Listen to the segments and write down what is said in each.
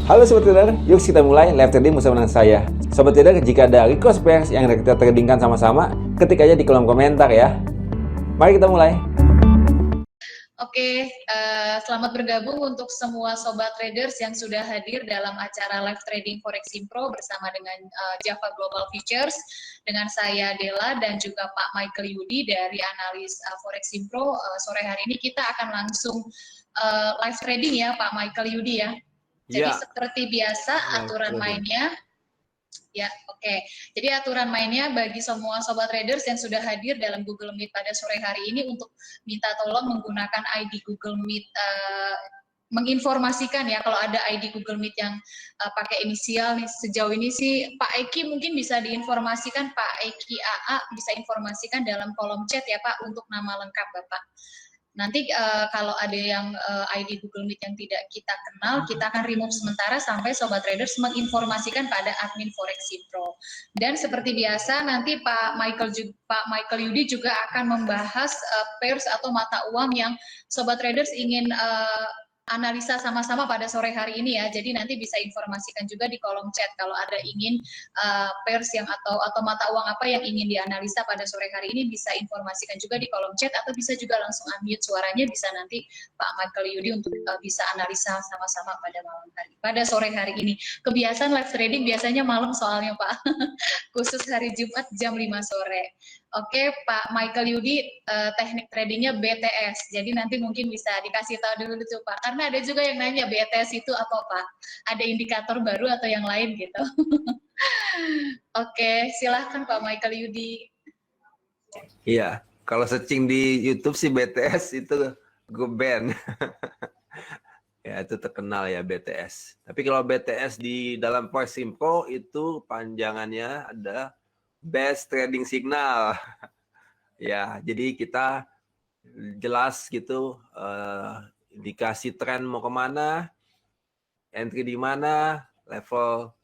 Halo Sobat Trader, yuk kita mulai live trading bersama dengan saya. Sobat Trader, jika ada request pairs yang kita tradingkan sama-sama, ketik aja di kolom komentar ya. Mari kita mulai. Oke, selamat bergabung untuk semua sobat traders yang sudah hadir dalam acara live trading Forex Impro bersama dengan Java Global Futures, dengan saya Della dan juga Pak Michael Yudi dari analis Forex Impro. Sore hari ini kita akan langsung live trading ya Pak Michael Yudi ya. Jadi seperti biasa aturan mainnya. Ya, oke. Jadi aturan mainnya bagi semua sobat traders yang sudah hadir dalam Google Meet pada sore hari ini untuk minta tolong menggunakan ID Google Meet, menginformasikan ya kalau ada ID Google Meet yang pakai inisial nih. Sejauh ini sih Pak Eki mungkin bisa diinformasikan, Pak Eki AA bisa informasikan dalam kolom chat ya Pak untuk nama lengkap Bapak. Nanti kalau ada yang ID Google Meet yang tidak kita kenal, kita akan remove sementara sampai sobat traders menginformasikan pada admin Forex Impro. Dan seperti biasa nanti Pak Michael Yudi juga akan membahas pairs atau mata uang yang sobat traders ingin analisa sama-sama pada sore hari ini ya. Jadi nanti bisa informasikan juga di kolom chat kalau ada ingin pairs yang atau mata uang apa yang ingin dianalisa pada sore hari ini, bisa informasikan juga di kolom chat atau bisa juga langsung unmute suaranya, bisa nanti Pak Michael Yudi untuk bisa analisa sama-sama pada sore hari ini. Kebiasaan live trading biasanya malam soalnya Pak. Khusus hari Jumat jam 5 sore. Oke, Pak Michael Yudi, teknik tradingnya BTS. Jadi nanti mungkin bisa dikasih tahu dulu tuh Pak. Karena ada juga yang nanya BTS itu apa Pak? Ada indikator baru atau yang lain gitu? Oke, silahkan Pak Michael Yudi. Iya, kalau searching di YouTube sih BTS itu gue ban. Ya itu terkenal ya BTS. Tapi kalau BTS di dalam Forex Impro itu panjangannya ada Best Trading Signal. Ya, jadi kita jelas gitu dikasih tren mau kemana, entry di mana, level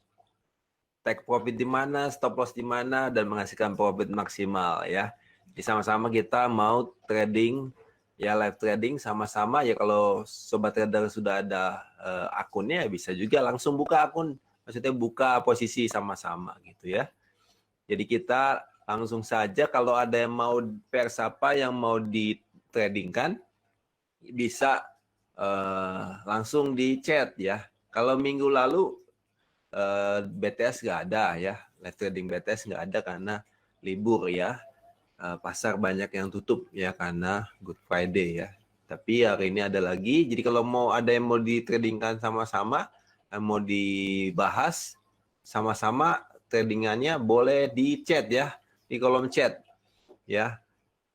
take profit di mana, stop loss di mana, dan menghasilkan profit maksimal ya. Jadi sama-sama kita mau trading ya, live trading sama-sama ya. Kalau sobat trader sudah ada akunnya ya bisa juga langsung buka akun, maksudnya buka posisi sama-sama gitu ya. Jadi kita langsung saja kalau ada yang mau pairs apa yang mau ditradingkan bisa langsung di chat ya. Kalau minggu lalu BTS nggak ada ya, live trading BTS nggak ada karena libur ya. Pasar banyak yang tutup ya karena Good Friday ya. Tapi hari ini ada lagi. Jadi kalau mau ada yang mau ditradingkan sama-sama, mau dibahas sama-sama tradingannya boleh di chat ya, di kolom chat ya.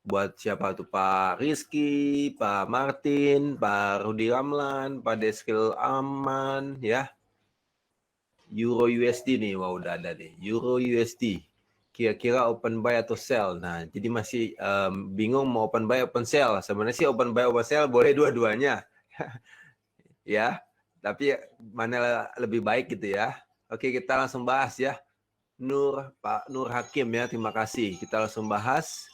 Buat siapa tuh Pak Rizky, Pak Martin, Pak Rudi Ramlan, Pak Deskil Aman ya. Euro USD nih, wah udah ada nih. Euro USD. Kira-kira open buy atau sell. Nah, jadi masih bingung mau open buy open sell. Sebenarnya sih open buy open sell boleh dua-duanya. Ya, tapi mana lebih baik gitu ya. Oke, kita langsung bahas ya. Pak Nur Hakim ya, terima kasih. Kita langsung bahas.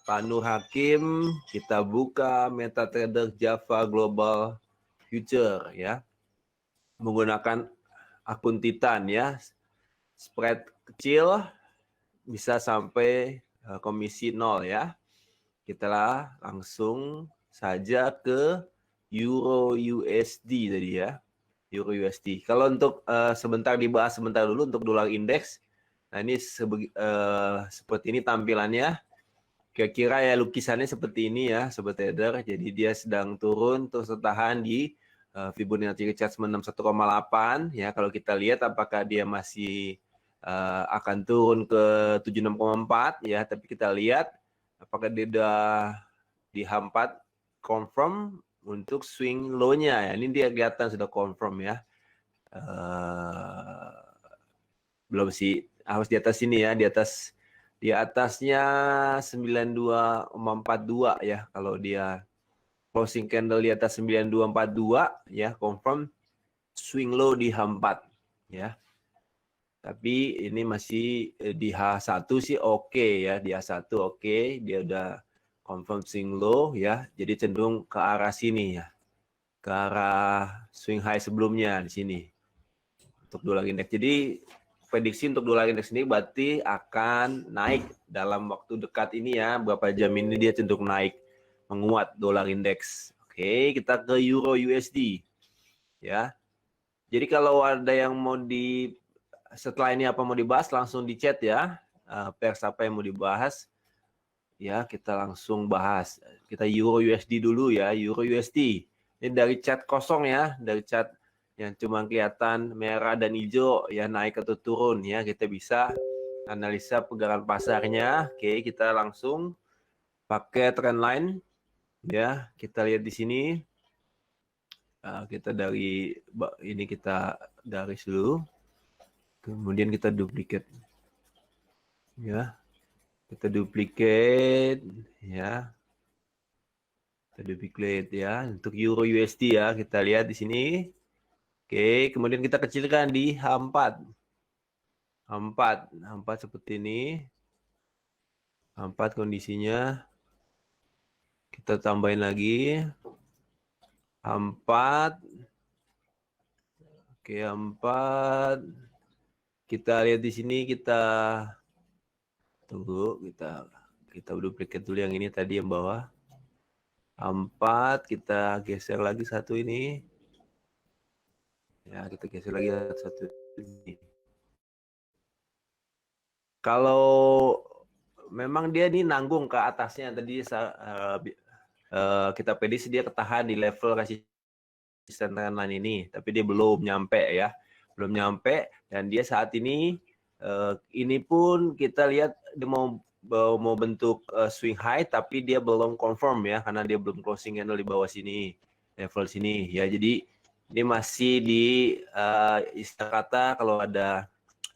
Pak Nur Hakim, kita buka MetaTrader Java Global Future ya. Menggunakan akun Titan ya. Spread kecil bisa sampai komisi 0 ya. Kita langsung saja ke Euro USD tadi ya. Euro USD. Kalau untuk sebentar dibahas sebentar dulu untuk dolar indeks. Nah ini seperti ini tampilannya. Kira-kira ya lukisannya seperti ini ya sobat trader. Jadi dia sedang turun terus tertahan di Fibonacci retracement 61,8 ya. Kalau kita lihat apakah dia masih akan turun ke 76,4 ya, tapi kita lihat apakah dia udah di H4 confirm untuk swing low-nya ya. Ini dia kelihatan sudah confirm ya. Belum sih, harus di atas sini ya, di atasnya 92,42 ya. Kalau dia closing candle di atas 9242 ya, confirm swing low di H4 ya. Tapi ini masih di H1 sih oke ya, di H1 oke, dia udah confirm swing low ya. Jadi cenderung ke arah sini ya. Ke arah swing high sebelumnya di sini. untuk dolar indeks. Jadi prediksi untuk dolar indeks ini berarti akan naik dalam waktu dekat ini ya, beberapa jam ini dia cenderung naik, menguat dolar indeks. Oke, kita ke euro USD ya. Jadi kalau ada yang mau setelah ini apa mau dibahas langsung di chat ya. Pers apa yang mau dibahas ya, kita langsung bahas. Kita euro USD dulu ya, euro USD. Ini dari chat kosong ya, dari chat yang cuma kelihatan merah dan hijau ya, naik atau turun ya, kita bisa analisa pergerakan pasarnya. Oke, kita langsung pakai trendline ya, kita lihat di sini. Kita dari ini kita garis dulu, kemudian kita duplicate ya, kita duplicate ya, untuk euro USD ya, kita lihat di sini. Oke, kemudian kita kecilkan di H4. H4 seperti ini. H4 kondisinya. Kita tambahin lagi. H4. Oke, H4. Kita lihat di sini, kita tunggu, kita duplicate dulu yang ini tadi yang bawah. H4, kita geser lagi satu ini. Ya, kita geser lagi satu ini. Kalau memang dia ini nanggung ke atasnya tadi kita prediksi dia ketahan di level resisten trendline ini, tapi dia belum nyampe ya, dan dia saat ini pun kita lihat dia mau bentuk swing high, tapi dia belum confirm ya, karena dia belum closing candle di bawah sini, level sini ya. Jadi ini masih di istilah kata kalau ada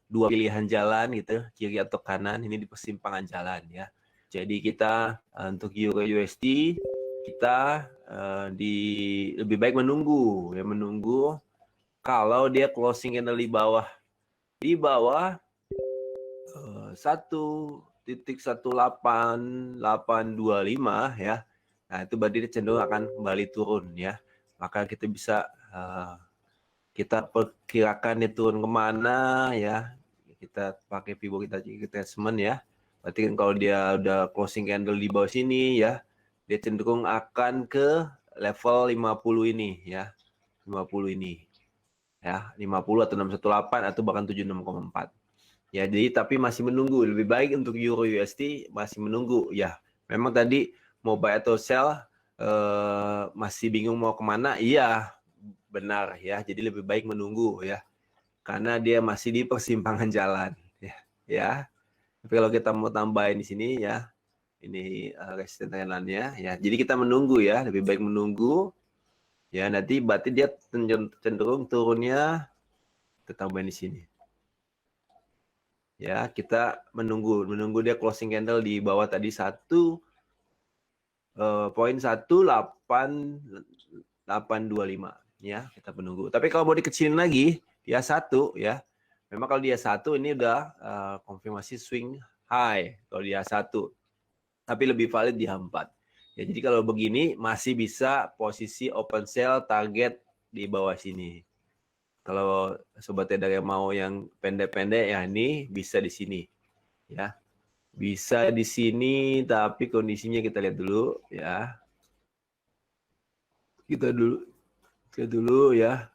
dua pilihan jalan gitu, kiri atau kanan, ini di persimpangan jalan ya. Jadi kita untuk euro USD kita lebih baik menunggu kalau dia closing candle di bawah 1.18825 ya. Nah, itu berarti dia cenderung akan kembali turun ya. Maka kita bisa kita perkirakan dia turun kemana ya. Kita pakai Fibonacci retracement ya. Berarti kan kalau dia udah closing candle di bawah sini ya, dia cenderung akan ke level 50 ini ya. 50 ini. Ya, 50 atau 618 atau bahkan 76,4. Ya, jadi tapi masih menunggu. Lebih baik untuk euro USD masih menunggu ya. Memang tadi mau buy atau sell masih bingung mau kemana. Iya, benar ya. Jadi lebih baik menunggu ya. Karena dia masih di persimpangan jalan ya. Tapi kalau kita mau tambahin di sini ya, ini resisten trendline-nya ya. Jadi kita menunggu ya, lebih baik menunggu. Ya, nanti berarti dia cenderung turunnya, kita tambahin di sini. Ya, kita menunggu dia closing candle di bawah tadi 1.1825 ya, kita menunggu. Tapi kalau mau dikecilin lagi, dia 1 ya. Memang kalau dia 1 ini udah konfirmasi swing high kalau dia 1. Tapi lebih valid di H4. Ya, jadi kalau begini masih bisa posisi open sell target di bawah sini. Kalau sobat trader yang mau yang pendek-pendek ya, ini bisa di sini ya. Bisa di sini, tapi kondisinya kita lihat dulu ya. Kita dulu ya.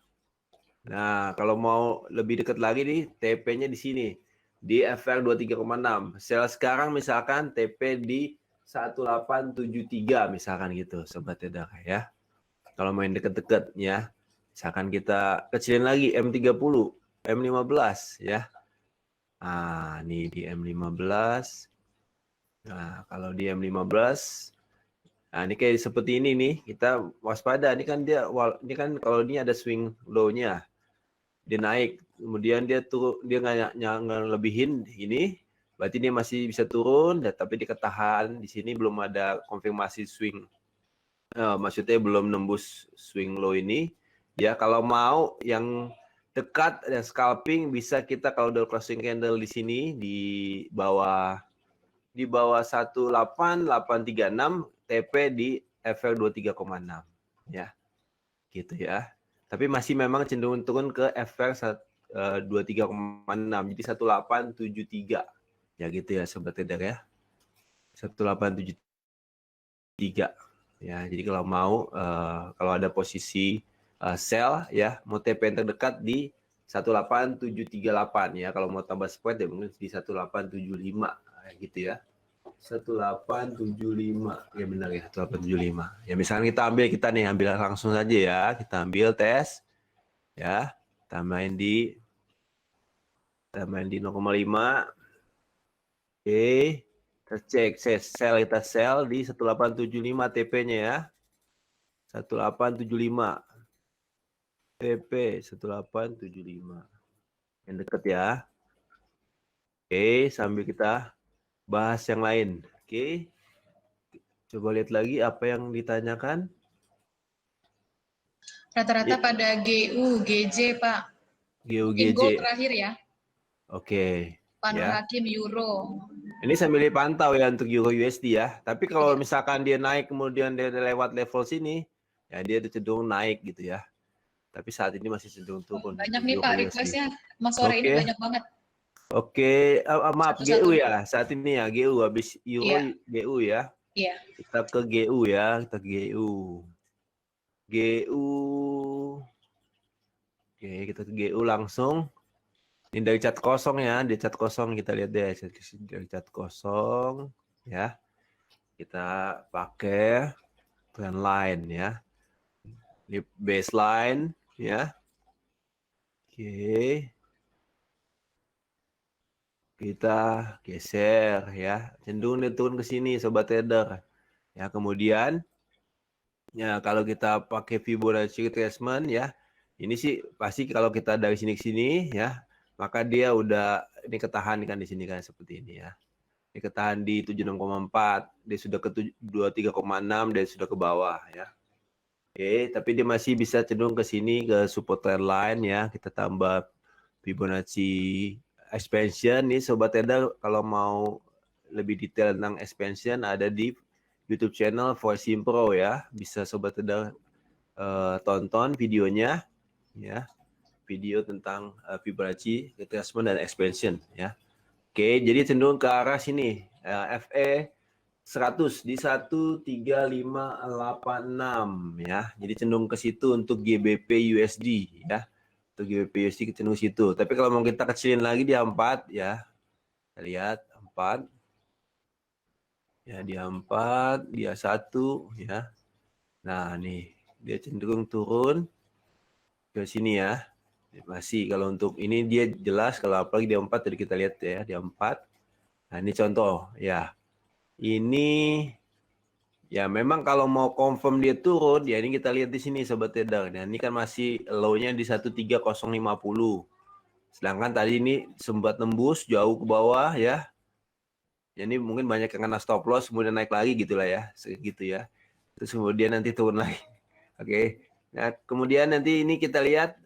Nah, kalau mau lebih dekat lagi nih, TP-nya di sini di FR 23,6. Sell sekarang misalkan TP di 1873 misalkan gitu sobat trader ya. Kalau main deket-deket ya. Misalkan kita kecilin lagi M30, M15 ya. Nah, ini di M15. Nah, kalau di M15, nah ini kayak seperti ini nih, kita waspada. Ini kan kalau ini ada swing low-nya. Dia naik, kemudian dia nggak ngelebihin ini, berarti dia masih bisa turun, tapi dia ketahan. Di sini belum ada konfirmasi swing. Maksudnya belum nembus swing low ini. Ya, kalau mau yang dekat dan scalping bisa kita kalau udah closing candle di sini di bawah 18836 TP di FR 23,6 ya. Gitu ya. Tapi masih memang cenderung turun ke FR 23,6. Jadi 1873. Ya gitu ya sobat trader ya. 1873. Ya, jadi kalau mau kalau ada posisi sell ya, mau TP yang terdekat di 18738 ya. Kalau mau tambah spread ya mungkin di 1875 gitu ya. 1875 ya benar ya 1875 ya. Misalnya kita nih ambil langsung saja ya, kita ambil tes ya, tambahin di 0,5. Oke, tercek kita sell di 1875 TP-nya ya, 1875 TP 1875 yang dekat ya. Oke, sambil kita bahas yang lain. Oke, coba lihat lagi apa yang ditanyakan. Rata-rata pada GU, GJ, Pak. Mungkin GUGJ. gold terakhir ya. Oke. Pak Nur Ya. Hakim Euro. Ini sambil dipantau ya untuk Euro USD ya. Tapi kalau Iya. misalkan dia naik kemudian dia lewat level sini, ya dia cenderung naik gitu ya. Tapi saat ini masih cenderung turun. Banyak nih Pak request-nya. Mas sore ini banyak banget. Oke, maaf Satu-satu. GU ya. Saat ini ya GU habis Euro Iya. GU ya. Iya. Kita ke GU ya, kita ke GU. GU. Oke, kita ke GU langsung. Ini dari cat kosong ya, di cat kosong kita lihat deh dari cat kosong ya. Kita pakai trend line ya. Ini baseline ya. Oke. Kita geser ya. Cenderung dia turun ke sini sobat trader. Ya, kemudian ya kalau kita pakai Fibonacci retracement ya. Ini sih pasti kalau kita dari sini ke sini ya, maka dia udah ini ketahan kan di sini kan seperti ini ya. Ini ketahan di 76,4, dia sudah ke 23,6 dan sudah ke bawah ya. Oke, tapi dia masih bisa cenderung ke sini ke support trend line ya. Kita tambah Fibonacci expansion nih sobat trader, kalau mau lebih detail tentang expansion ada di YouTube channel Foresim Pro ya. Bisa sobat trader tonton videonya ya. Video tentang Fibonacci retracement dan expansion ya. Oke, jadi cenderung ke arah sini. FE 100 di 13586 ya. Jadi cenderung ke situ untuk GBP USD ya. Untuk GBP USD cenderung situ. Tapi kalau mau kita kecilin lagi di 4 ya. Kita lihat 4. Ya, di 4, dia 1 ya. Nah, nih dia cenderung turun ke sini ya. Masih kalau untuk ini dia jelas, kalau apalagi di 4 tadi kita lihat ya, di 4. Nah, ini contoh ya. Ini ya memang kalau mau confirm dia turun, ya ini kita lihat di sini sobat trader. Nah, ini kan masih low-nya di 13050. Sedangkan tadi ini sempat tembus jauh ke bawah ya. Ya, ini mungkin banyak yang kena stop loss kemudian naik lagi gitulah ya, segitu ya. Terus kemudian nanti turun lagi. Oke. Nah, kemudian nanti ini kita lihat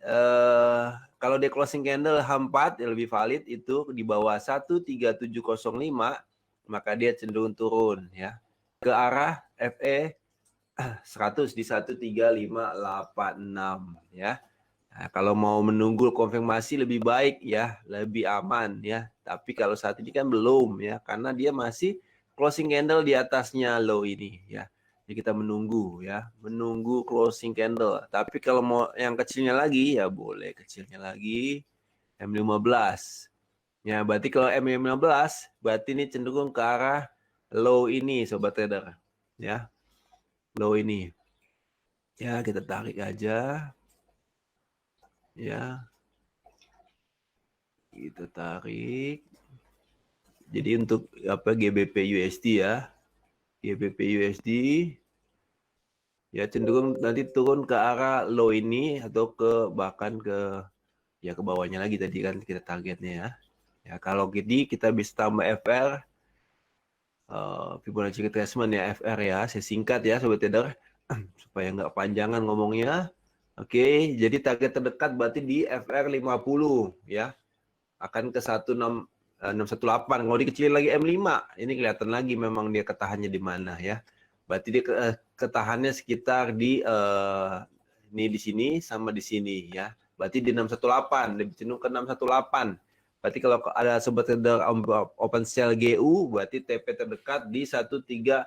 kalau dia closing candle H4 yang lebih valid itu di bawah 13705, maka dia cenderung turun ya ke arah FE 100 di 13586 ya. Nah, kalau mau menunggu konfirmasi lebih baik ya, lebih aman ya. Tapi kalau saat ini kan belum ya, karena dia masih closing candle di atasnya low ini ya. Jadi kita menunggu ya, menunggu closing candle. Tapi kalau mau yang kecilnya lagi ya boleh kecilnya lagi M15. Ya, berarti kalau M15 berarti ini cenderung ke arah low ini sobat trader ya. Low ini. Ya, kita tarik aja. Ya. Kita tarik. Jadi untuk apa GBP USD ya. GBP USD ya cenderung nanti turun ke arah low ini atau ke bahkan ke ya ke bawahnya lagi tadi kan kita targetnya ya. Ya kalau gini kita bisa tambah FR Fibonacci retracement ya FR ya. Saya singkat ya sobat trader supaya nggak panjangan ngomongnya. Oke, jadi target terdekat berarti di FR 50 ya. Akan ke 16618. Kalau dikecilin lagi M5, ini kelihatan lagi memang dia ketahannya di mana ya. Berarti dia ketahannya sekitar di ini di sini sama di sini ya. berarti di 618, lebih cenderung ke 618. Berarti kalau ada sobat trader open sell GU, berarti TP terdekat di 13687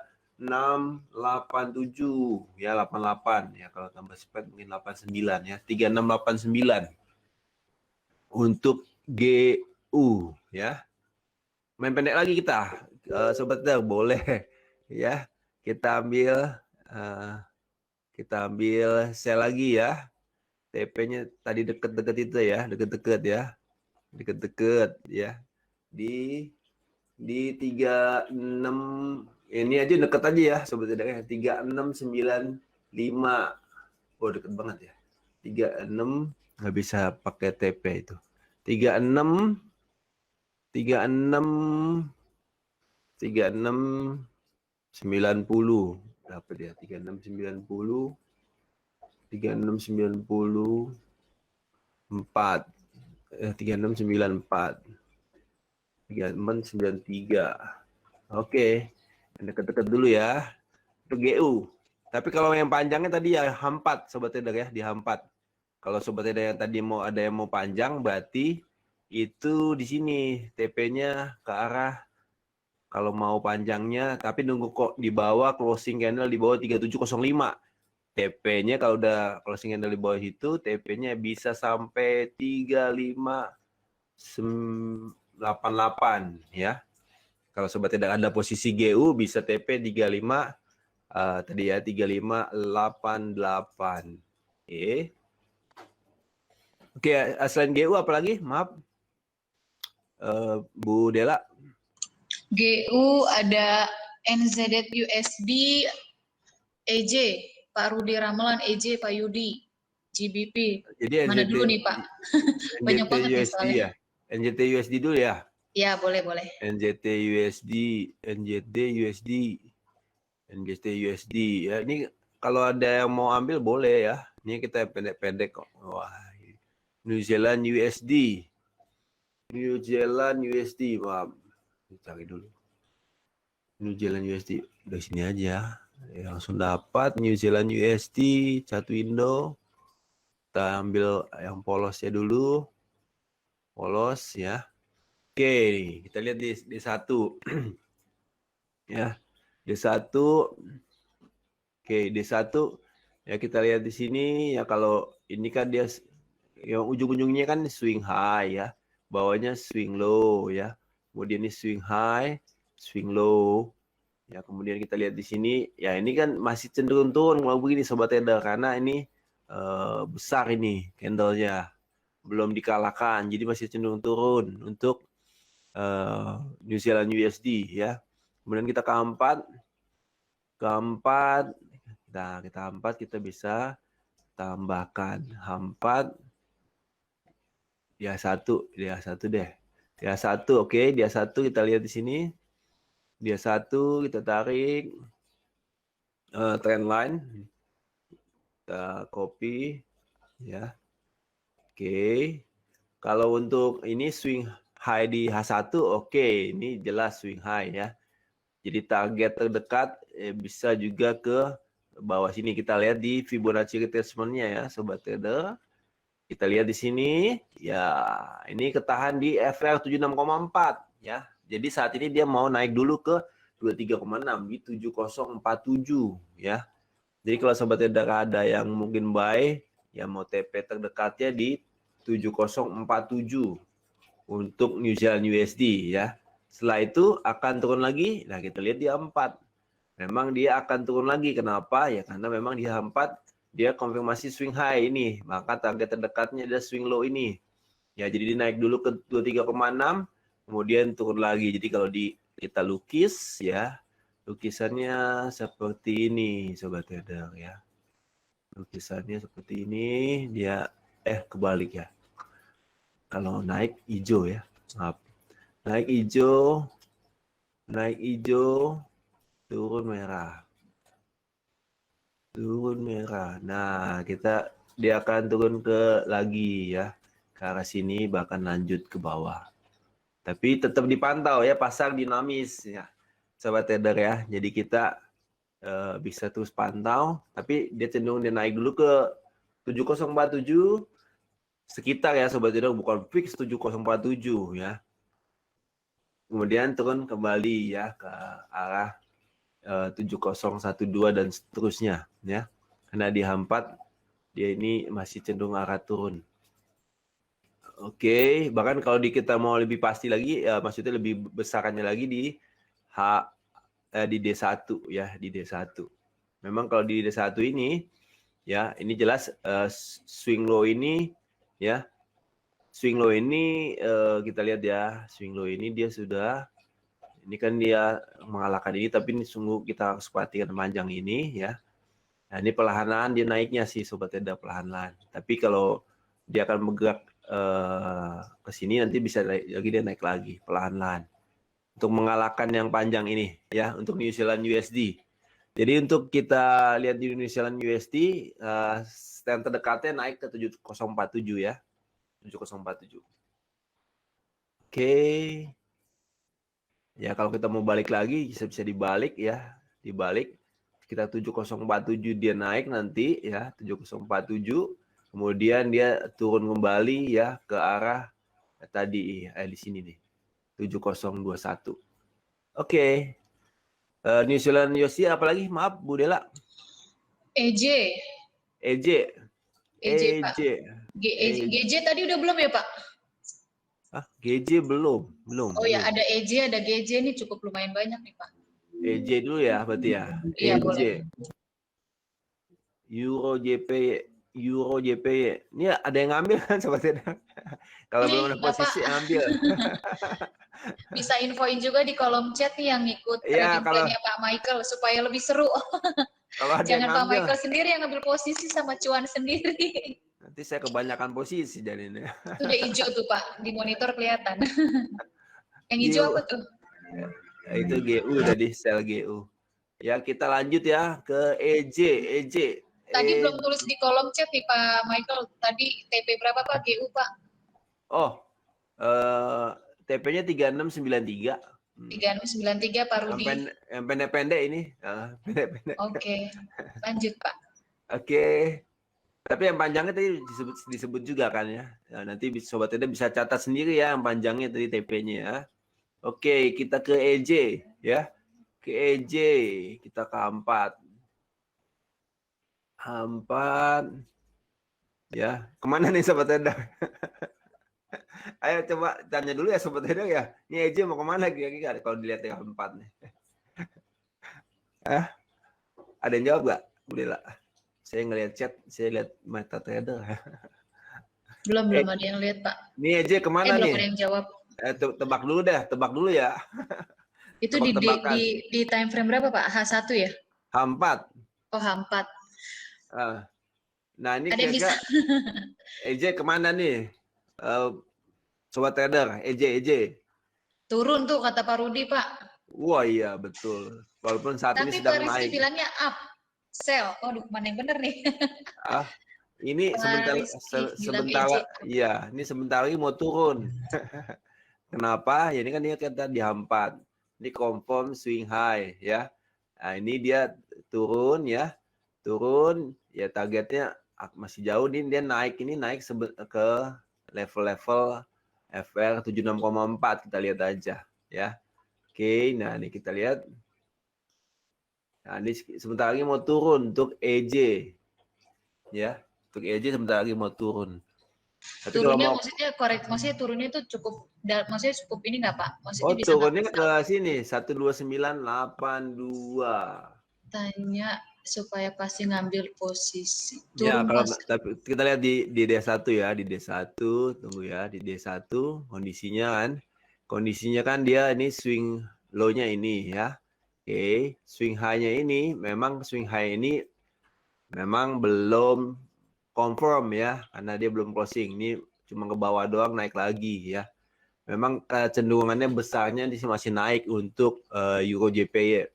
ya, 88 ya, kalau tambah spread mungkin 89 ya, 3689 untuk GU ya. Main pendek lagi kita, sobat trader boleh ya, kita ambil sell lagi ya. TP-nya tadi deket-deket itu ya, deket-deket ya. Deket-deket ya. Di 36, ini aja deket aja ya sobat trader ya. 3695. Oh, deket banget ya. 36 nggak bisa pakai TP itu. 36 90 dapat ya, 3690 3694 3694 3493. Oke, deket-deket dulu ya untuk GU. Tapi kalau yang panjangnya tadi ya H4 sobat trader ya, di H4. Kalau sobat trader yang tadi ada yang mau panjang, berarti itu di sini TP-nya ke arah, kalau mau panjangnya, tapi nunggu kok di bawah closing candle di bawah 3705. TP-nya kalau udah closing candle di bawah itu, TP-nya bisa sampai 3588 ya. Kalau sobat tidak ada posisi GU bisa TP 35 tadi ya, 3588. Oke, selain GU apalagi? Maaf. Bu Dela. GU ada NZUSD, EJ, Pak Rudi Ramelan, EJ, Pak Yudi, GBP. Jadi mana dulu nih Pak? Banyak banget nih USD soalnya. ya. NJT USD dulu ya. Ya, boleh. NJT USD ya. Ini kalau ada yang mau ambil boleh ya. Ini kita pendek-pendek kok. Wah, New Zealand USD. Maaf. Cari dulu. New Zealand USD. Udah sini aja. Ya, langsung dapat New Zealand USD satu Indo. Kita ambil yang polosnya dulu. Polos ya. Oke, nih, kita lihat di D1. Ya. D1. Oke, D1 ya, kita lihat di sini ya. Kalau ini kan dia yang ujung-ujungnya kan swing high ya. Bawahnya swing low ya. Kemudian ini swing high, swing low. Ya, kemudian kita lihat di sini, ya ini kan masih cenderung turun kalau begini sobat trader, karena ini besar ini candlenya, belum dikalahkan, jadi masih cenderung turun untuk New Zealand USD ya. Kemudian kita ke H4, kita bisa tambahkan H4 dia satu deh, dia satu. Oke, dia satu kita lihat di sini. Dia satu, kita tarik trend line, kita copy ya. Oke, kalau untuk ini swing high di H1, oke, ini jelas swing high ya. Jadi target terdekat bisa juga ke bawah sini. Kita lihat di Fibonacci retracement-nya ya sobat trader. Kita lihat di sini ya, ini ketahan di FR 76,4 ya. Jadi saat ini dia mau naik dulu ke 23,6 di 7047 ya. Jadi kalau sobat trader ada yang mungkin buy, ya mau TP terdekatnya di 7047 untuk New Zealand USD ya. Setelah itu akan turun lagi. Nah, kita lihat di H4. Memang dia akan turun lagi. Kenapa? Ya karena memang di H4 dia konfirmasi swing high ini. Maka target terdekatnya ada swing low ini. Ya, jadi dia naik dulu ke 23,6. Kemudian turun lagi. Jadi kalau kita lukis ya, lukisannya seperti ini sobat trader ya. Lukisannya seperti ini, dia kebalik ya. Kalau naik hijau ya. Maaf. Naik hijau, turun merah. Nah, dia akan turun ke lagi ya. Ke arah sini, bahkan lanjut ke bawah. Tapi tetap dipantau ya, pasar dinamis ya sobat trader ya. Jadi kita bisa terus pantau, tapi dia cenderung naik dulu ke 7047. sekitar ya sobat trader, bukan fix 7047 ya. Kemudian turun kembali ya ke arah 7012 dan seterusnya ya. Karena di H4 dia ini masih cenderung arah turun. Oke, bahkan kalau kita mau lebih pasti lagi, maksudnya lebih besarannya lagi di di D1 ya, di D1. Memang kalau di D1 ini ya, ini jelas swing low ini ya. Swing low ini kita lihat ya, swing low ini dia sudah, ini kan dia mengalahkan ini, tapi ini sungguh kita harus perhatikan panjang ini ya. Nah, ini perlahan-lahan dia naiknya sih sobat trader, perlahan-lahan. Tapi kalau dia akan bergerak ke sini, nanti bisa lagi dia naik lagi perlahan-lahan untuk mengalahkan yang panjang ini ya, untuk New Zealand USD. Jadi untuk kita lihat di New Zealand USD, stand terdekatnya naik ke 7047 ya. 7047. Oke. Ya kalau kita mau balik lagi bisa dibalik ya, dibalik kita 7047 dia naik nanti ya, 7047, kemudian dia turun kembali ya ke arah tadi di sini nih 7021. Oke. New Zealand USD apalagi? Maaf Bu Dela. EJ. EJ. Pak. GJ tadi udah belum ya Pak? GJ belum. Oh ya, ada EJ, ada GJ nih cukup lumayan banyak nih Pak. EJ dulu ya berarti ya. Iya, EJ. boleh. Euro JPY. Ini ada yang ngambil kan sobat trader? Kalau belum ada posisi ambil. Bisa infoin juga di kolom chat nih yang ikut Ya, trading plan-nya Pak Michael supaya lebih seru. Kalau ada Jangan yang Pak ngambil, Michael sendiri yang ngambil posisi sama cuan sendiri. nanti saya kebanyakan posisi jadinya. Itu udah hijau tuh Pak, di monitor kelihatan. Yang hijau apa tuh? Ya, itu GU tadi, sel GU. Ya, kita lanjut ya ke EJ. Tadi belum tulis di kolom chat nih Pak Michael. Tadi TP berapa Pak GU Pak? Oh, TP-nya 3693. 3693 Pak Rudi. Yang pendek-pendek ini. Pendek-pendek. Oke, lanjut Pak. Oke. Tapi yang panjangnya tadi disebut juga kan ya. Nanti sobat trader bisa catat sendiri ya yang panjangnya tadi TP-nya ya. Oke, kita ke EJ ya. Ke EJ, kita ke H4. H4. Ya, kemana nih sobat trader? Ayo coba tanya dulu ya sobat trader ya. Ini EJ mau kemana kira-kira kalau dilihat yang H4 nih? Ada yang jawab nggak? Udah lah. Saya ngelihat chat, saya lihat MetaTrader. Belum ada yang lihat Pak. Ini EJ kemana nih? Belum ada yang jawab. Tebak dulu deh, tebak dulu ya. Itu di time frame berapa Pak? H1 ya? H4. Oh H4. Nah ini kira-kira EJ kemana nih? Sobat trader, EJ. Turun tuh kata Pak Rudi Pak. Wah iya betul. Walaupun saat ini sedang naik. Tapi Pak Rizky bilangnya up, sell. Waduh, mana yang bener nih? Ini sebentar, iya, ini sebentar lagi mau turun. Kenapa? Ya ini kan dia kata di H4. Ini confirm swing high ya. Nah, ini dia turun ya. Turun ya, targetnya masih jauh nih, dia naik ke level-level FR 76,4, kita lihat aja ya. Oke, nah ini kita lihat. Nah, ini sebentar lagi mau turun untuk EJ. Ya, untuk EJ sebentar lagi mau turun. Tapi turunnya maksudnya turunnya itu cukup, maksudnya cukup ini nggak Pak? Maksudnya bisa turunnya ke sini 12982. Tanya supaya pasti ngambil posisi. Ya, kalau tapi kita lihat di D1 ya, di D1 tunggu ya, di D1 kondisinya kan dia ini swing low-nya ini ya. Oke, swing high-nya ini memang belum confirm ya, karena dia belum closing. Ini cuma ke bawah doang, naik lagi ya. Memang cenderungannya besarnya di sini masih naik untuk Euro JPY.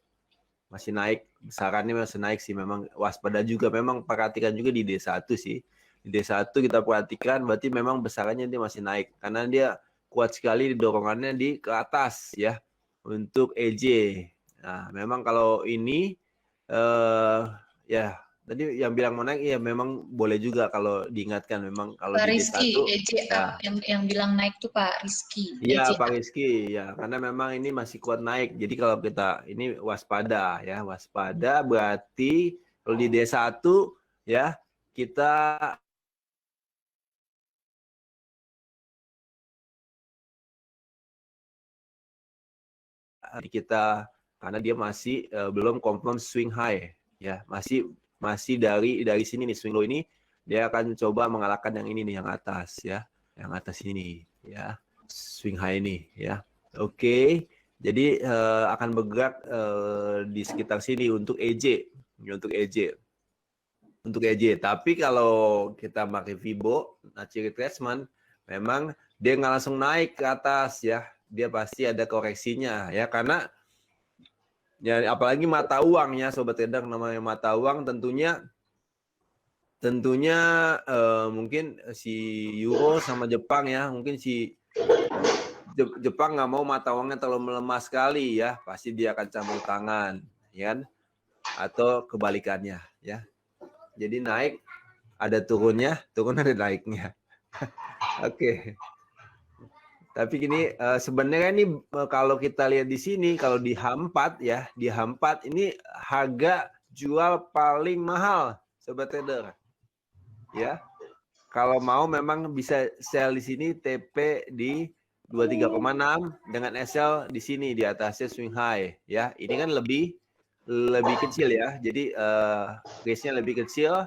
Masih naik, besarannya masih naik sih, memang waspada juga, memang perhatikan juga di D1 sih. Di D1 kita perhatikan berarti memang besarannya dia masih naik karena dia kuat sekali dorongannya ke atas ya untuk EJ. Nah, memang kalau ini ya Tadi yang bilang mau naik, ya memang boleh juga kalau diingatkan, memang kalau Pak di Rizky, D1 EJA ya. yang bilang naik tuh Pak Rizky, Iya Pak EJA. Rizky, ya karena memang ini masih kuat naik. Jadi kalau kita ini waspada ya, waspada berarti kalau di D1 ya kita karena dia masih belum confirm swing high ya, masih dari sini nih swing low ini dia akan coba mengalahkan yang ini nih, yang atas ya, yang atas ini ya, swing high ini ya. Oke, jadi akan bergerak di sekitar sini untuk EJ, untuk EJ. Tapi kalau kita pakai Fibo, Nachi retracement, memang dia nggak langsung naik ke atas ya, dia pasti ada koreksinya ya, karena ya apalagi mata uang ya sobat trader, namanya mata uang tentunya mungkin si Euro sama Jepang ya, mungkin si Jepang nggak mau mata uangnya terlalu melemah sekali ya, pasti dia akan campur tangan ya kan? Atau kebalikannya ya, jadi naik ada turunnya, turun ada naiknya. Oke. Tapi gini, sebenarnya ini kalau kita lihat di sini, kalau di H4 ya, di H4 ini harga jual paling mahal, sobat trader. Ya, kalau mau memang bisa sell di sini TP di 23,6 dengan SL di sini di atasnya swing high ya. Ini kan lebih kecil ya. Jadi risk-nya lebih kecil,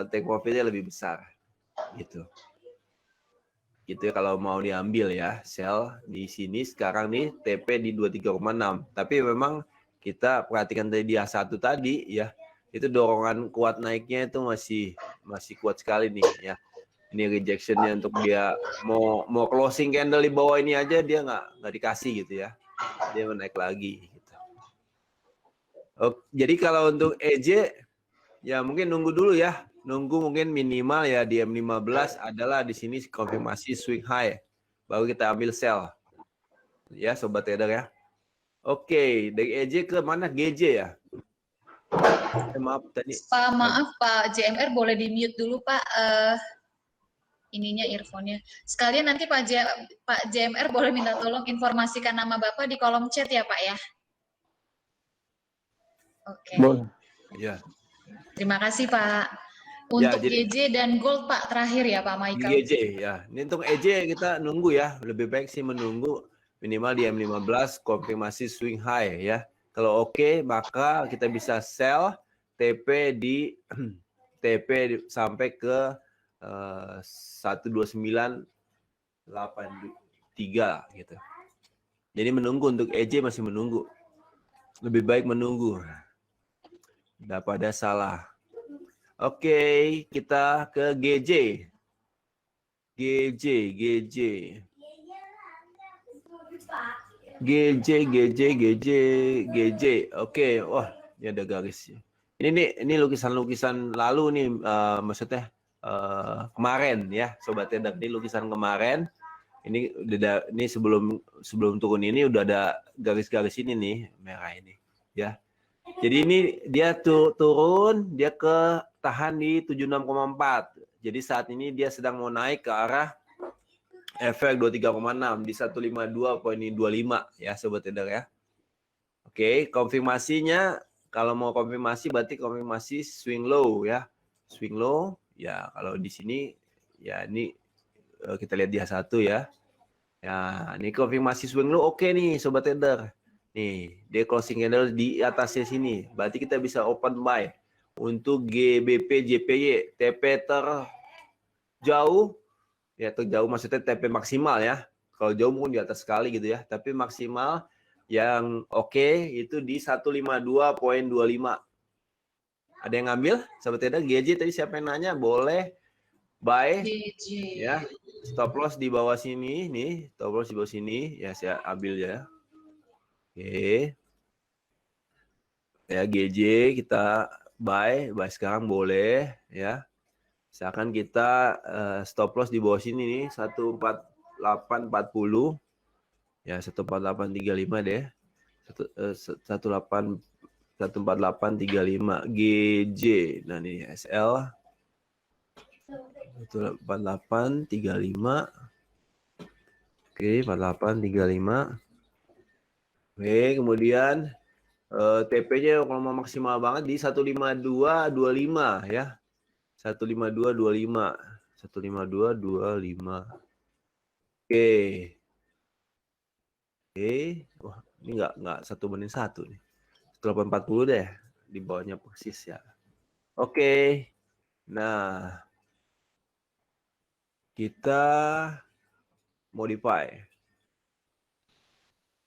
take profit-nya lebih besar. Gitu. Gitu ya kalau mau diambil ya, sell di sini sekarang nih TP di 23,6. Tapi memang kita perhatikan tadi di A1 tadi ya, itu dorongan kuat naiknya itu masih kuat sekali nih ya. Ini rejectionnya untuk dia mau closing candle di bawah ini aja dia nggak dikasih gitu ya. Dia menaik lagi gitu. Jadi kalau untuk EJ ya mungkin nunggu dulu ya. Nunggu mungkin minimal ya di M15 adalah di sini konfirmasi swing high. Baru kita ambil sell. Ya sobat trader ya. Oke, dari EJ ke mana? GJ ya? Maaf tadi. Maaf Pak JMR, boleh di mute dulu Pak ininya earphone-nya. Sekalian nanti Pak JMR boleh minta tolong informasikan nama Bapak di kolom chat ya Pak ya. Oke. Boleh. Ya. Terima kasih Pak. Untuk Ya, jadi, GJ dan Gold Pak terakhir ya Pak Michael. GJ ya. Ini untuk EJ kita nunggu ya. Lebih baik sih menunggu minimal di M15 konfirmasi swing high ya. Kalau oke, maka kita bisa sell TP sampai ke 12983 gitu. Jadi menunggu untuk EJ masih menunggu. Lebih baik menunggu daripada salah. Oke, kita ke GJ. Oke, wah, ini ada garis. Ini lukisan-lukisan lalu nih, maksudnya kemarin ya, sobat trader. Ini lukisan kemarin. Ini sebelum turun ini udah ada garis-garis ini nih, merah ini, ya. Jadi ini dia turun, dia ke tahan di 76,4. Jadi saat ini dia sedang mau naik ke arah efek 23,6 di 152.25 ya sobat trader ya. Oke, konfirmasinya kalau mau konfirmasi berarti konfirmasi swing low ya. Swing low ya, kalau di sini ya ini kita lihat di H1 ya. Ya, ini konfirmasi swing low oke nih sobat trader. Nih, dia closing candle di atasnya sini. Berarti kita bisa open buy untuk GBP JPY TP terjauh ya, terjauh maksudnya TP maksimal ya. Kalau jauh mungkin di atas sekali gitu ya, tapi maksimal yang oke itu di 152.25. Ada yang ngambil sobat trader? GJ tadi siapa yang nanya? Boleh buy GJ. ya. Stop loss di bawah sini nih, stop loss di bawah sini ya, saya ambil ya. Oke. Ya GJ kita buy sekarang boleh ya. Misalkan kita stop loss di bawah sini nih 14840 ya, 14835 deh. 148 14835 GJ. Nah, ini SL 14835. Oke, 4835. Oke, kemudian TP-nya kalau mau maksimal banget di 15225 ya. 15225. 15225. Oke. Oke. Wah, ini enggak 1:1 nih. 1840 deh di bawahnya persis ya. Oke. Nah, kita modify.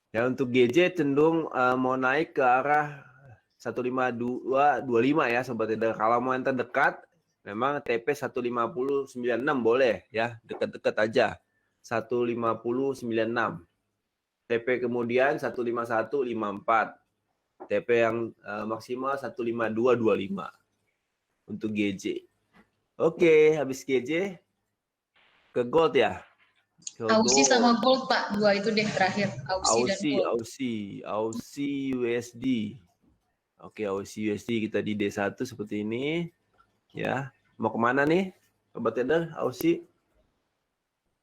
Ya, untuk GJ cenderung mau naik ke arah 15225 ya sobat trader. Kalau mau yang terdekat memang TP 15096 boleh ya, dekat-dekat aja. 15096. TP kemudian 15154. TP yang maksimal 15225 untuk GJ. Oke, habis GJ ke gold ya. Aussie sama gold Pak, dua itu deh terakhir, Aussie dan gold. Aussie USD. Oke, Aussie USD kita di D1 seperti ini. Ya, mau kemana nih? Sobat trader, Aussie?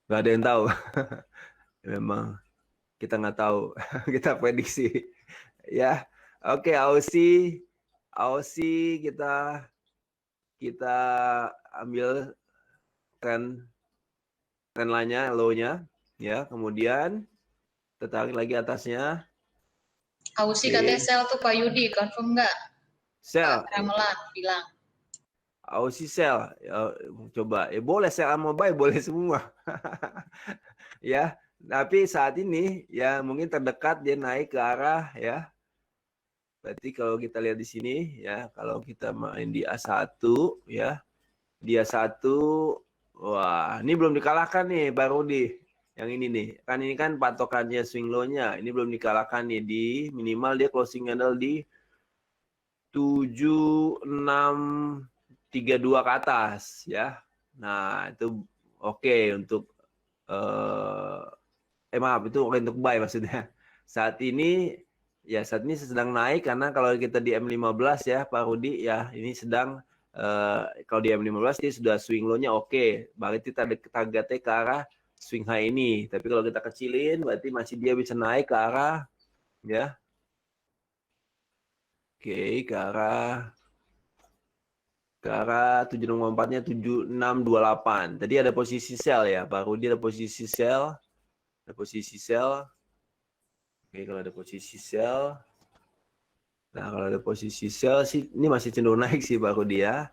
Gak ada yang tahu. Memang kita nggak tahu. Kita prediksi. Ya, oke, Aussie kita ambil trend line-nya, low-nya. Ya, kemudian kita tarik lagi atasnya. Aussie katanya sell tuh Pak Yudi, confirm nggak? Sell. Pak Ramelan bilang. Aussie sell. Ya, coba. Boleh sell sama buy, boleh semua. Ya, tapi saat ini ya mungkin terdekat dia naik ke arah ya. Berarti kalau kita lihat di sini ya, kalau kita main di A1 ya. Di A1, wah, ini belum dikalahkan nih baru di yang ini nih. Kan ini kan patokannya swing low-nya. Ini belum dikalahkan nih, di minimal dia closing candle di 7632 ke atas ya. Nah, itu oke untuk maaf, itu oke untuk buy maksudnya. Saat ini sedang naik karena kalau kita di M15 ya Pak Rudi ya, ini sedang kalau di M15 dia sudah swing low-nya oke. Berarti targetnya ke arah swing high ini. Tapi kalau kita kecilin berarti masih dia bisa naik ke arah ya. Oke, ke arah 764-nya 7628. Tadi ada posisi sell ya, Pak Rudi ada posisi sell. Ada posisi sell. Oke, kalau ada posisi sell. Nah, kalau ada posisi sell sih ini masih cenderung naik sih Pak Rudi ya.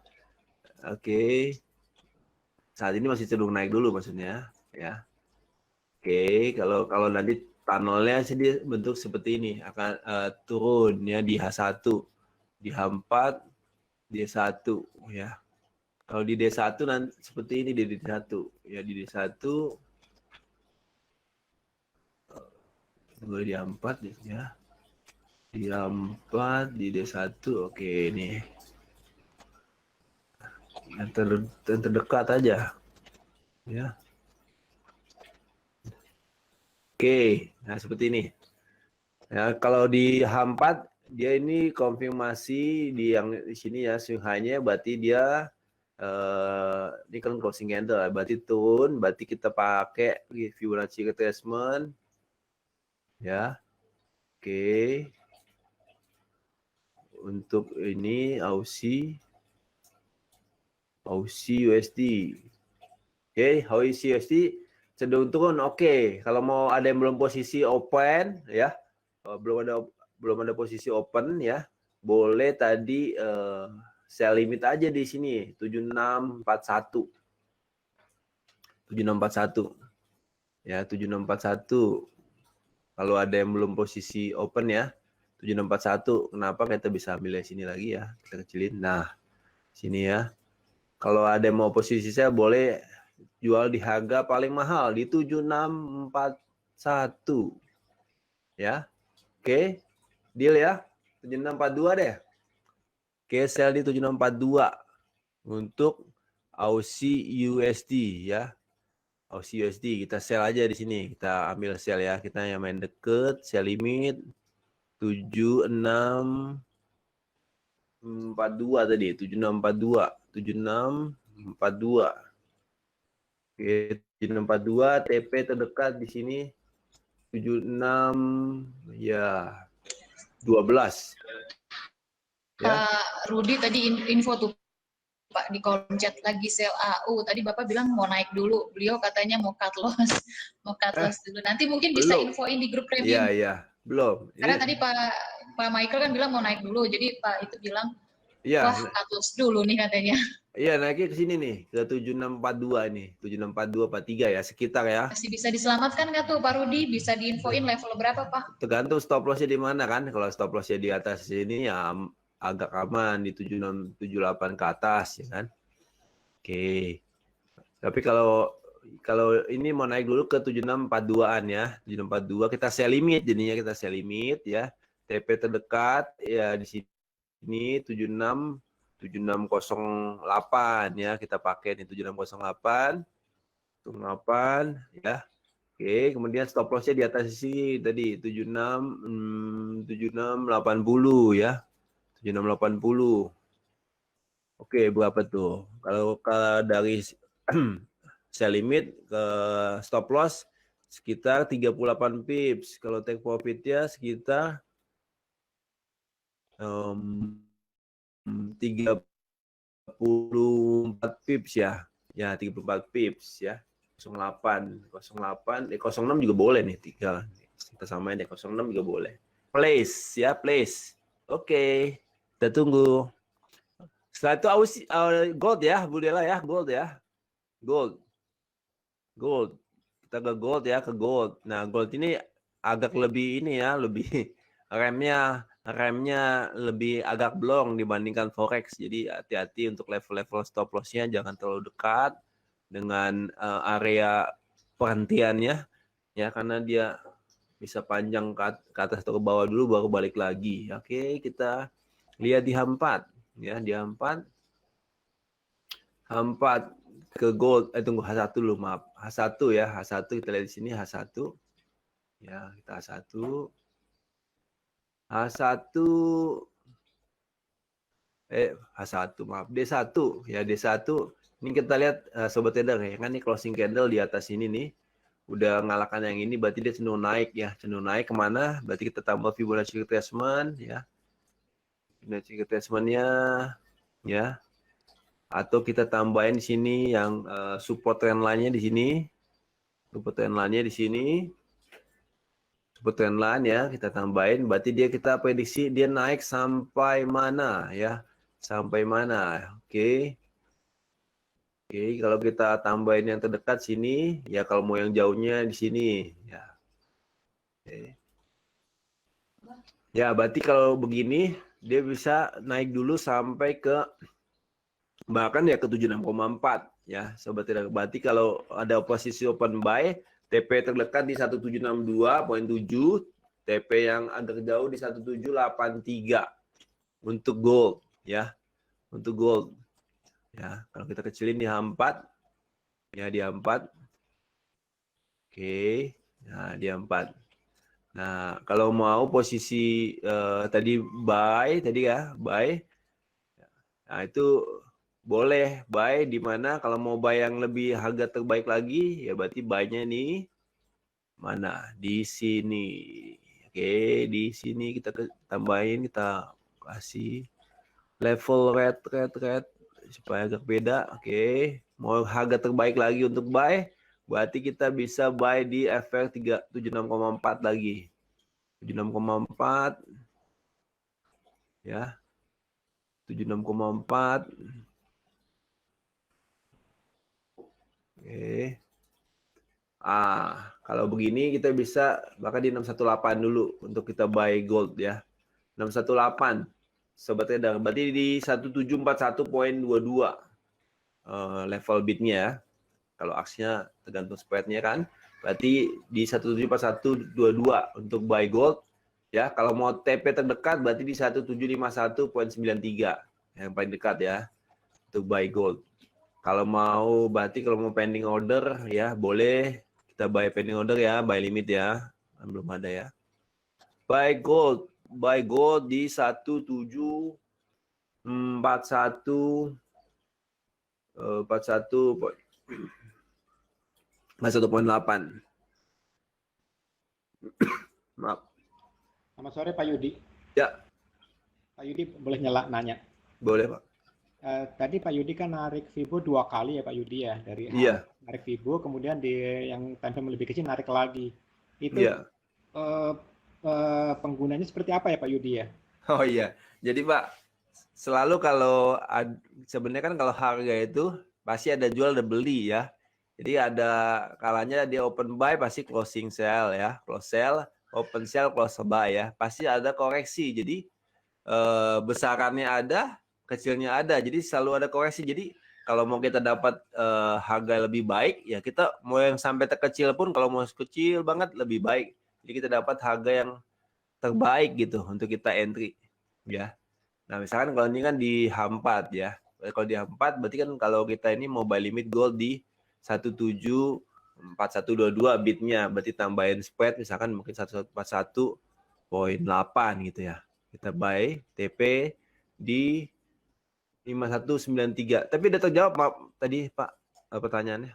Oke. Saat ini masih cenderung naik dulu maksudnya ya. Oke, kalau nanti tunnelnya sih dia bentuk seperti ini, akan turun ya di H1, di H4, di D1 ya. Kalau di D1 nanti seperti ini di D1 ya, di D1 boleh di A4 ya. Di A4, di D1 oke nih. Yang terdekat aja ya. Oke, nah seperti ini. Ya, kalau di H4 dia ini konfirmasi di yang di sini ya, swing high-nya berarti dia ini kan closing candle, berarti turun, berarti kita pakai Fibonacci retracement ya. Oke. Untuk ini Aussie USD. Oke, Aussie USD cenderung turun. Oke, kalau mau ada yang belum posisi open ya, belum ada posisi open ya, boleh tadi sell limit aja di sini 7641 ya, 7641. Kalau ada yang belum posisi open ya 7641. Kenapa kita bisa ambil sini lagi ya, kita kecilin. Nah, sini ya. Kalau ada yang mau posisi saya boleh jual di harga paling mahal di 7641 ya. Oke, deal ya, 7642 deh. Oke, sell di 7642 untuk Aussie USD ya. Aussie USD kita sell aja di sini, kita ambil sell ya. Kita yang main deket, sell limit 76 7642 tadi, 7642, 7642. Oke, 7642 TP terdekat di sini 76 ya 12. Ya. Pak Rudi tadi info tuh Pak di kolom chat lagi sel AU. Tadi Bapak bilang mau naik dulu. Beliau katanya mau cut loss, mau cut loss dulu. Nanti mungkin bisa Belum. infoin di grup premium. Iya, iya, belum. Karena tadi Pak Michael kan bilang mau naik dulu. Jadi Pak itu bilang, Iya, wah cut loss dulu nih katanya. iya naiknya ke sini nih, ke 7642 nih, 764243 ya, sekitar ya. Masih bisa diselamatkan nggak tuh Pak Rudi? Bisa diinfoin level berapa Pak? Tergantung stop lossnya di mana kan. Kalau stop lossnya di atas sini ya agak aman di 7678 ke atas ya kan. Oke. Tapi kalau ini mau naik dulu ke 7642-an ya. 7642 kita sell limit jadinya, kita sell limit ya. TP terdekat ya di sini 7608 ya, kita pakai nih 7608 ya. Oke, kemudian stop loss-nya di atas sini tadi 7680 ya. 7680. Oke, berapa tuh? Kalau dari sell limit ke stop loss sekitar 38 pips. Kalau take profit-nya sekitar 34 pips ya. Ya, 34 pips ya. 08, 06 juga boleh nih, 3. Kita samain deh, 06 juga boleh. Place ya, place. Oke, kita tunggu. Setelah itu gold ya, Bu Dela ya, gold ya. Gold. Kita ke gold ya, ke gold. Nah, gold ini agak lebih ini ya, lebih remnya lebih agak blong dibandingkan forex. Jadi hati-hati untuk level-level stop loss-nya, jangan terlalu dekat dengan area perhentiannya ya, karena dia bisa panjang ke atas atau ke bawah dulu baru balik lagi. Oke, kita lihat di H4 ya, di H4 ke gold. Tunggu H1 dulu, maaf. H1 ya, H1 kita lihat di sini H1. Ya, kita H1. H1 maaf, D1 ya, D1. Ini kita lihat sobat trader ya kan, ini closing candle di atas ini nih. Udah ngalahkan yang ini, berarti dia cenderung naik ya. Cenderung naik kemana? Berarti kita tambah Fibonacci retracement ya. Fibonacci retracement-nya ya. Atau kita tambahin di sini yang support trend line-nya di sini. Support trend line-nya di sini. Support trend line ya, kita tambahin. Berarti kita prediksi dia naik sampai mana ya? Sampai mana? Oke. Oke, kalau kita tambahin yang terdekat sini, ya kalau mau yang jauhnya di sini, ya. Oke. Ya, berarti kalau begini dia bisa naik dulu sampai ke bahkan ya ke 76,4 ya, sobat trader. Berarti kalau ada posisi open buy, TP terdekat di 1762.7, TP yang agak jauh di 1783 untuk gold ya. Untuk gold. Ya, kalau kita kecilin di H4 ya, di H4. Oke. Nah, di H4. Nah, kalau mau posisi tadi buy tadi ya, buy. Nah, itu boleh buy di mana. Kalau mau buy yang lebih harga terbaik lagi ya, berarti buy-nya nih mana? Di sini. Oke, di sini kita tambahin, kita kasih level red supaya agak beda. Oke, mau harga terbaik lagi untuk buy, berarti kita bisa buy di FR 76,4 lagi. 76,4 ya. 76,4. Oke. Kalau begini kita bisa bahkan di 618 dulu untuk kita buy gold ya. 618. Sobat trader, berarti di 1741.22 level bidnya ya. Kalau aksinya tergantung spreadnya kan. Berarti di 1741.22 untuk buy gold ya. Kalau mau TP terdekat berarti di 1751.93 yang paling dekat ya untuk buy gold. Kalau mau pending order ya boleh kita buy pending order ya, buy limit ya. Belum ada ya. Buy gold di 17 41 41.8. Maaf. Selamat sore Pak Yudi. Ya, Pak Yudi boleh nanya? boleh Pak. Tadi Pak Yudi kan narik Vibo 2 kali ya Pak Yudi ya, dari Iya. narik Vibo, kemudian di yang time frame lebih kecil narik lagi. Itu Iya. penggunanya seperti apa ya Pak Yudi ya? Oh iya. Jadi Pak, selalu kalau sebenarnya kan kalau harga itu pasti ada jual ada beli ya. Jadi ada kalanya dia open buy pasti closing sell ya, close sell, open sell, close buy ya. Pasti ada koreksi. Jadi besarannya ada, kecilnya ada. Jadi selalu ada koreksi. Jadi kalau mau kita dapat harga lebih baik ya kita mau yang sampai terkecil pun kalau mau kecil banget lebih baik. Jadi kita dapat harga yang terbaik gitu untuk kita entry ya. Nah, misalkan kalau ini kan di H4 ya. Kalau di H4 berarti kan kalau kita ini mau buy limit gold di 174122 bidnya, berarti tambahin spread misalkan mungkin 1141.8 gitu ya. Kita buy TP di 5193. Tapi udah terjawab Pak tadi Pak pertanyaannya.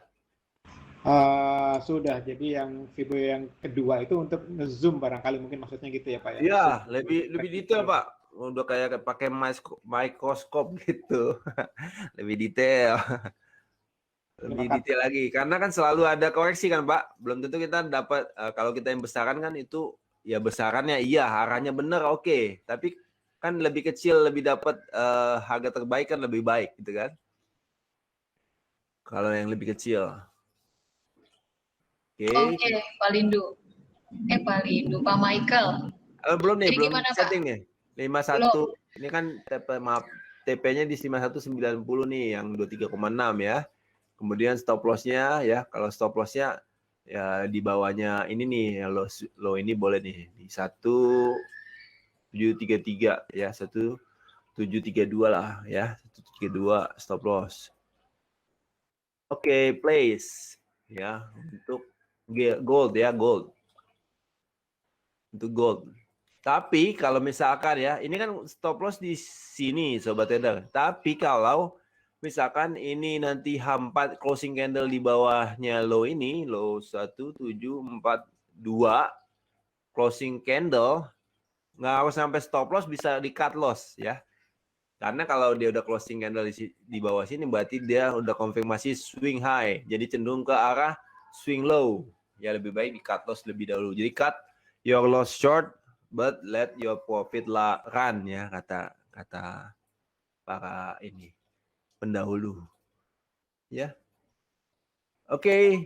Sudah, jadi yang Vibo yang kedua itu untuk nge-zoom barangkali mungkin maksudnya gitu ya Pak ya? Iya, lebih detail Pak. Udah kayak pakai mikroskop gitu. Lebih detail. Lebih detail lagi. Karena kan selalu ada koreksi kan Pak. Belum tentu kita dapat, kalau kita yang besaran kan itu, ya besarannya iya, arahnya benar oke. Tapi kan lebih kecil, lebih dapat harga terbaik kan lebih baik gitu kan. Kalau yang lebih kecil. Oke, Pak Lindu. Pak Michael. Belum nih, Jadi belum gimana, Pak? setting nih. 51. Ini kan TP-nya di 5190 nih yang 23,6 ya. Kemudian stop loss-nya ya, kalau stop loss-nya ya di bawahnya ini nih, low ini boleh nih di 1733 ya, 1732 lah ya, 1732 stop loss. Oke, place ya untuk gold ya, gold. Untuk gold. Tapi kalau misalkan ya, ini kan stop loss di sini Sobat Trader. Tapi kalau misalkan ini nanti H4 closing candle di bawahnya low ini, low 1742 closing candle, nggak harus sampai stop loss, bisa di cut loss ya. Karena kalau dia udah closing candle di bawah sini berarti dia udah konfirmasi swing high. Jadi cenderung ke arah swing low. Ya lebih baik di cut loss lebih dahulu. Jadi cut your loss short but let your profit run ya, kata para ini pendahulu ya. Oke.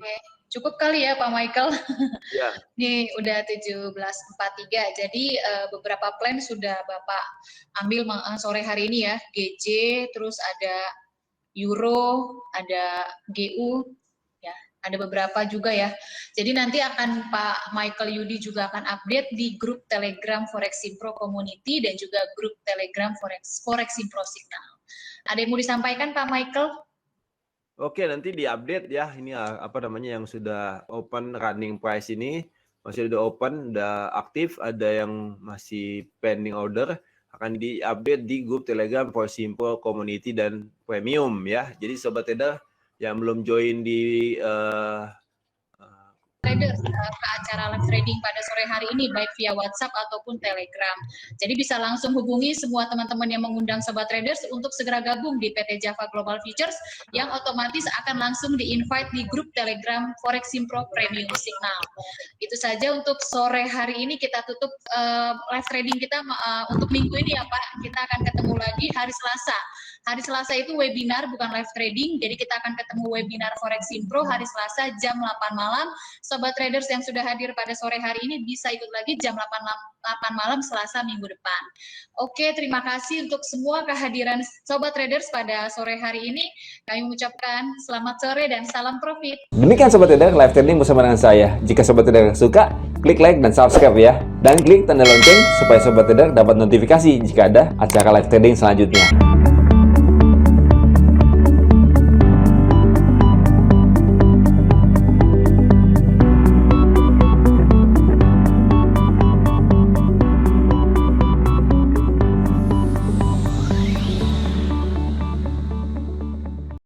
Cukup kali ya Pak Michael. Ya. Ini udah 17.43. Jadi beberapa plan sudah Bapak ambil sore hari ini ya. GJ, terus ada Euro, ada GU, ya, ada beberapa juga ya. Jadi nanti akan Pak Michael Yudi juga akan update di grup Telegram Foreximpro Community dan juga grup Telegram Foreximpro Signal. Ada yang mau disampaikan Pak Michael? Oke, nanti diupdate ya. Ini apa namanya yang sudah open running price ini masih udah open, udah aktif. Ada yang masih pending order akan diupdate di grup Telegram Foreximpro Community dan Premium ya. Jadi Sobat Trader yang belum join di Traders ke acara live trading pada sore hari ini baik via WhatsApp ataupun Telegram. Jadi bisa langsung hubungi semua teman-teman yang mengundang Sobat Traders untuk segera gabung di PT Java Global Futures yang otomatis akan langsung di-invite di grup Telegram Foreximpro Premium Signal. Itu saja untuk sore hari ini, kita tutup live trading kita untuk minggu ini ya Pak. Kita akan ketemu lagi hari Selasa. Hari Selasa itu webinar bukan live trading, jadi kita akan ketemu webinar Foreximpro hari Selasa jam 8 malam. Sobat Traders yang sudah hadir pada sore hari ini bisa ikut lagi jam 8 malam Selasa minggu depan. Oke, terima kasih untuk semua kehadiran Sobat Traders pada sore hari ini. Kami mengucapkan selamat sore dan salam profit. Demikian Sobat Trader live trading bersama dengan saya. Jika Sobat Trader suka, klik like dan subscribe ya. Dan klik tanda lonceng supaya Sobat Trader dapat notifikasi jika ada acara live trading selanjutnya.